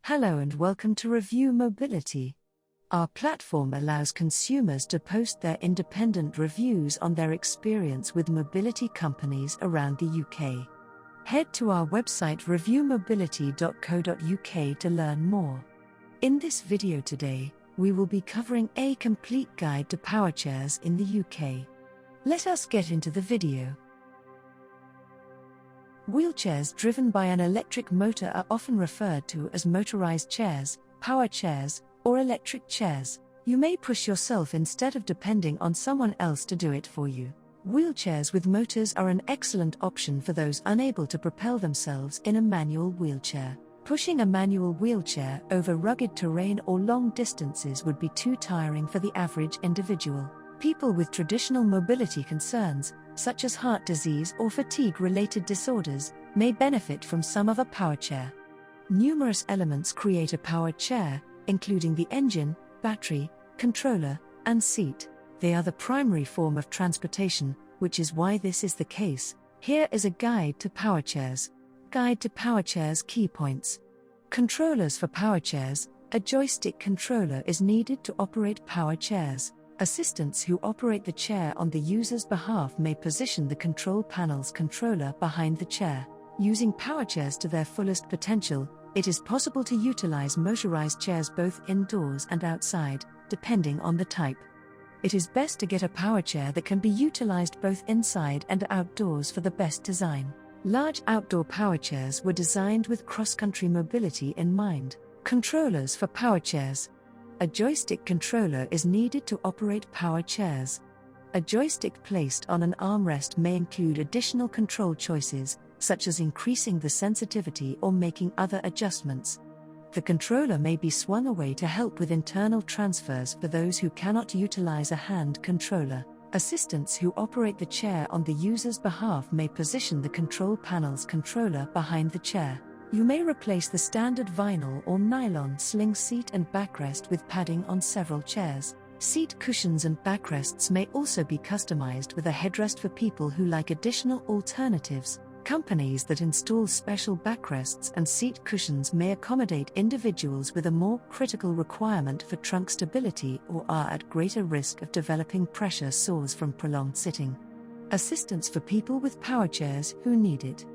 Hello and welcome to Review Mobility. Our platform allows consumers to post their independent reviews on their experience with mobility companies around the UK. Head to our website reviewmobility.co.uk to learn more. In this video today, we will be covering a complete guide to Powerchairs in the UK. Let us get into the video. Wheelchairs driven by an electric motor are often referred to as motorized chairs, power chairs, or electric chairs. You may push yourself instead of depending on someone else to do it for you. Wheelchairs with motors are an excellent option for those unable to propel themselves in a manual wheelchair. Pushing a manual wheelchair over rugged terrain or long distances would be too tiring for the average individual. People with traditional mobility concerns, such as heart disease or fatigue-related disorders, may benefit from some of a power chair. Numerous elements create a powered chair, including the engine, battery, controller, and seat. They are the primary form of transportation, which is why this is the case. Here is a guide to Powerchairs. Guide to Powerchairs key points. Controllers for Powerchairs. A joystick controller is needed to operate power chairs. Assistants who operate the chair on the user's behalf may position the control panel's controller behind the chair. Using Powerchairs to their fullest potential, it is possible to utilize motorized chairs both indoors and outside, depending on the type. It is best to get a power chair that can be utilized both inside and outdoors for the best design. Large outdoor power chairs were designed with cross-country mobility in mind. Controllers for Powerchairs. A joystick controller is needed to operate power chairs. A joystick placed on an armrest may include additional control choices, such as increasing the sensitivity or making other adjustments. The controller may be swung away to help with internal transfers for those who cannot utilize a hand controller. Assistants who operate the chair on the user's behalf may position the control panel's controller behind the chair. You may replace the standard vinyl or nylon sling seat and backrest with padding on several chairs. Seat cushions and backrests may also be customized with a headrest for people who like additional alternatives. Companies that install special backrests and seat cushions may accommodate individuals with a more critical requirement for trunk stability or are at greater risk of developing pressure sores from prolonged sitting. Assistance for people with power chairs who need it.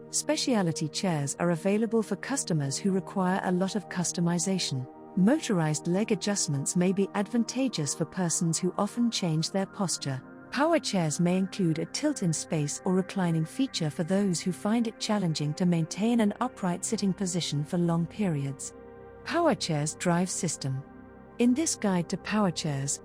Specialty chairs are available for customers who require a lot of customization. Motorized leg adjustments may be advantageous for persons who often change their posture. Power chairs may include a tilt-in space or reclining feature for those who find it challenging to maintain an upright sitting position for long periods. Powerchairs drive system. In this guide to Powerchairs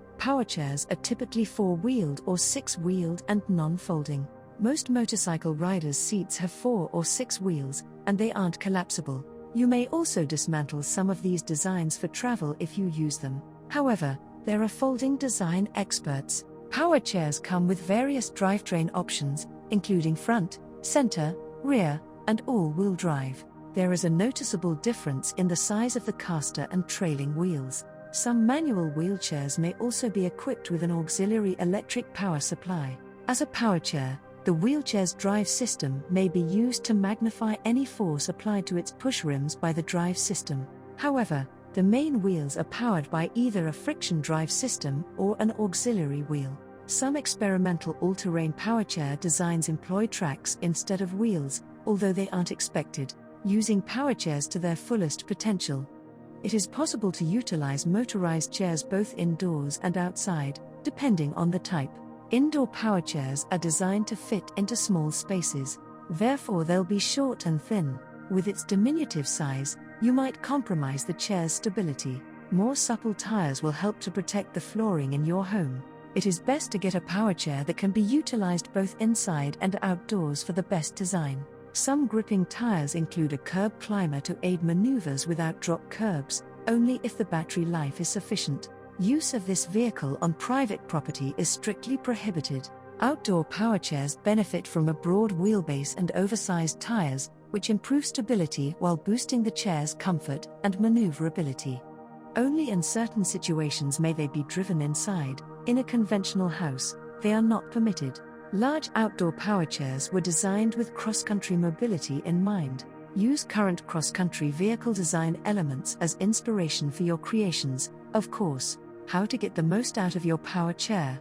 are typically four-wheeled or six-wheeled and non-folding. Most motorcycle riders' seats have 4 or 6 wheels, and they aren't collapsible. You may also dismantle some of these designs for travel if you use them. However, there are folding design experts. Powerchairs come with various drivetrain options, including front, center, rear, and all-wheel drive. There is a noticeable difference in the size of the caster and trailing wheels. Some manual wheelchairs may also be equipped with an auxiliary electric power supply. As a powerchair, the wheelchair's drive system may be used to magnify any force applied to its push rims by the drive system. However, the main wheels are powered by either a friction drive system or an auxiliary wheel. Some experimental all-terrain powerchair designs employ tracks instead of wheels, although they aren't expected, using powerchairs to their fullest potential. It is possible to utilize motorized chairs both indoors and outside, depending on the type. Indoor powerchairs are designed to fit into small spaces, therefore they'll be short and thin. With its diminutive size, you might compromise the chair's stability. More supple tires will help to protect the flooring in your home. It is best to get a powerchair that can be utilized both inside and outdoors for the best design. Some gripping tires include a curb climber to aid maneuvers without drop curbs, only if the battery life is sufficient. Use of this vehicle on private property is strictly prohibited. Outdoor powerchairs benefit from a broad wheelbase and oversized tires, which improve stability while boosting the chair's comfort and maneuverability. Only in certain situations may they be driven inside. In a conventional house, they are not permitted. Large outdoor powerchairs were designed with cross-country mobility in mind. Use current cross-country vehicle design elements as inspiration for your creations. Of course, how to get the most out of your power chair.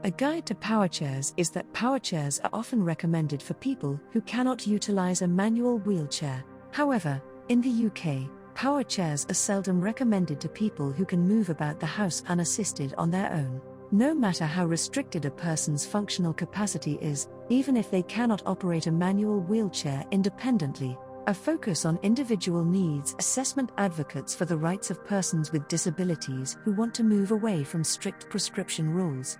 A guide to power chairs is that power chairs are often recommended for people who cannot utilize a manual wheelchair. However, in the UK, power chairs are seldom recommended to people who can move about the house unassisted on their own. No matter how restricted a person's functional capacity is, even if they cannot operate a manual wheelchair independently, a focus on individual needs assessment advocates for the rights of persons with disabilities who want to move away from strict prescription rules.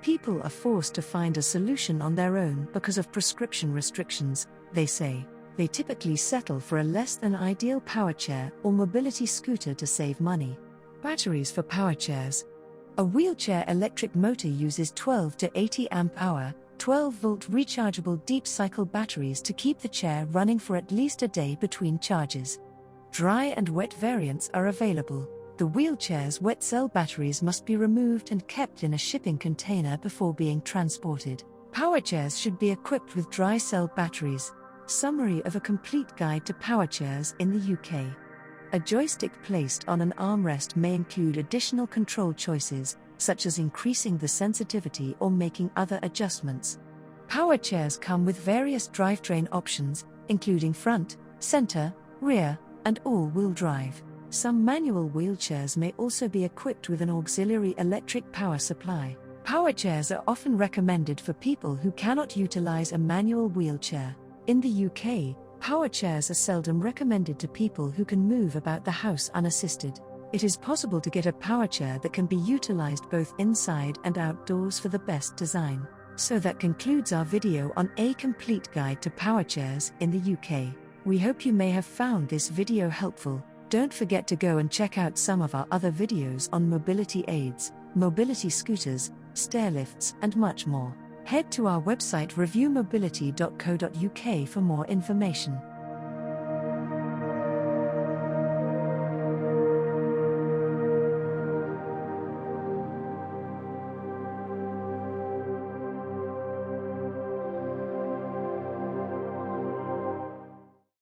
People are forced to find a solution on their own because of prescription restrictions, they say. They typically settle for a less than ideal power chair or mobility scooter to save money. Batteries for power chairs. A wheelchair electric motor uses 12 to 80 amp-hour, 12-volt rechargeable deep-cycle batteries to keep the chair running for at least a day between charges. Dry and wet variants are available. The wheelchair's wet cell batteries must be removed and kept in a shipping container before being transported. Power chairs should be equipped with dry cell batteries. Summary of a complete guide to power chairs in the UK. A joystick placed on an armrest may include additional control choices, such as increasing the sensitivity or making other adjustments. Power chairs come with various drivetrain options, including front, center, rear, and all-wheel drive. Some manual wheelchairs may also be equipped with an auxiliary electric power supply. Power chairs are often recommended for people who cannot utilize a manual wheelchair. In the UK, power chairs are seldom recommended to people who can move about the house unassisted. It is possible to get a power chair that can be utilized both inside and outdoors for the best design. So that concludes our video on a complete guide to power chairs in the UK. We hope you may have found this video helpful. Don't forget to go and check out some of our other videos on mobility aids, mobility scooters, stairlifts, and much more. Head to our website reviewmobility.co.uk for more information.